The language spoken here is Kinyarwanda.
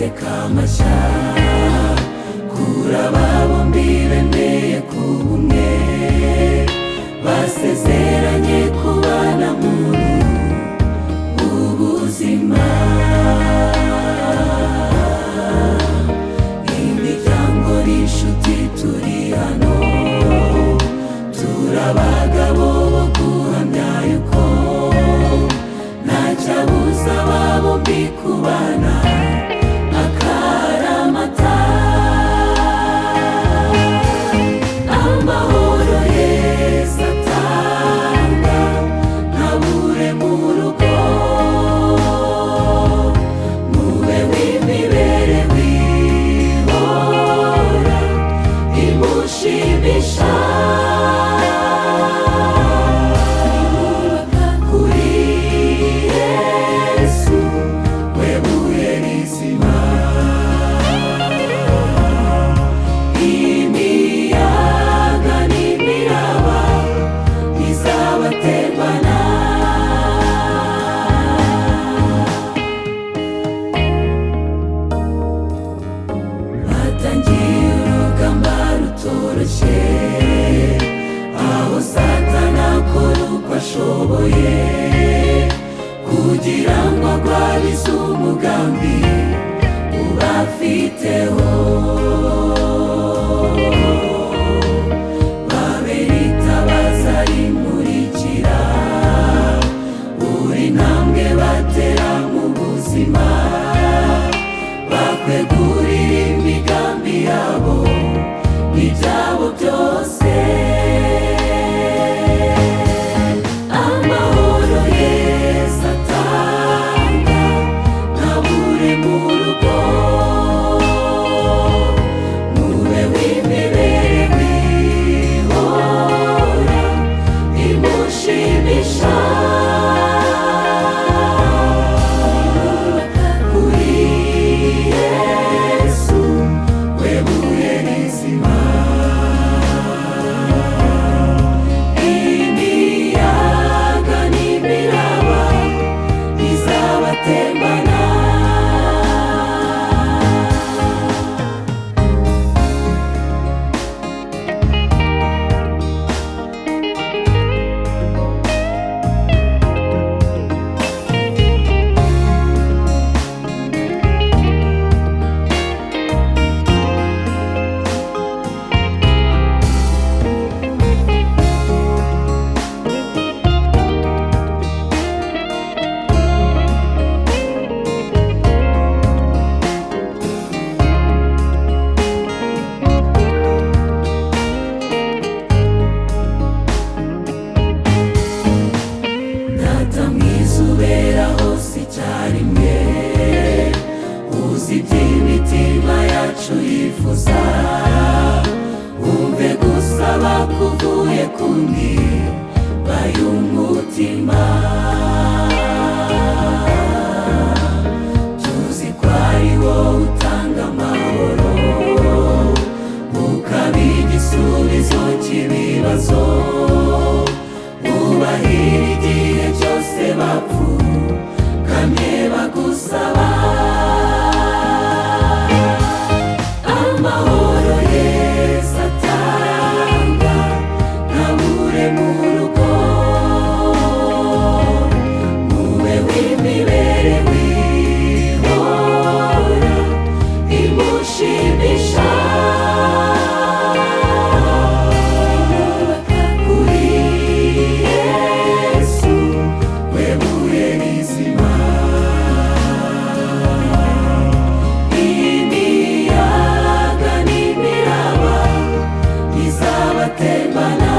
amateka mashya kuri aba bombi bemeye kuba umwe, basezeranye kubana muri ubu buzima. Imiryango n'inshuti turi hano, turi abagabo bo guhamya yuko ntacyabuza aba bombi kubana akaramata. Amahoro Yesu atanga ntabure mu rugo, mube w'imibereho ihora imushimisha. Batangiye urugamba rutoroshye, aho Satani akora uko ashoboye kugira ngo agwabize umugambi ubafiteho. Babera itabaza rimurikira buri ntambwe batera mu buzima, bakwegurira imigambi yabo n'ibyabo byose. Amahoro Yesu atanga ntabure mu rugo, mube w'imibereho ihora imushimisha. Uzi iby'imitima yacu yifuza, wumve gusaba kuvuye kundi bay'umutima. Tuzi ko ari wowe utanga amahoro, ukaba igisubizo cy'ibibazo, ubahira igihe cyose bapfukamye bagusaba. Amahoro Yesu atanga ntabure mu rugo, mube w'imibereho ihora imushimisha. Kuri Yesu we buye rizima, imiyaga n'imiraba izabatembana.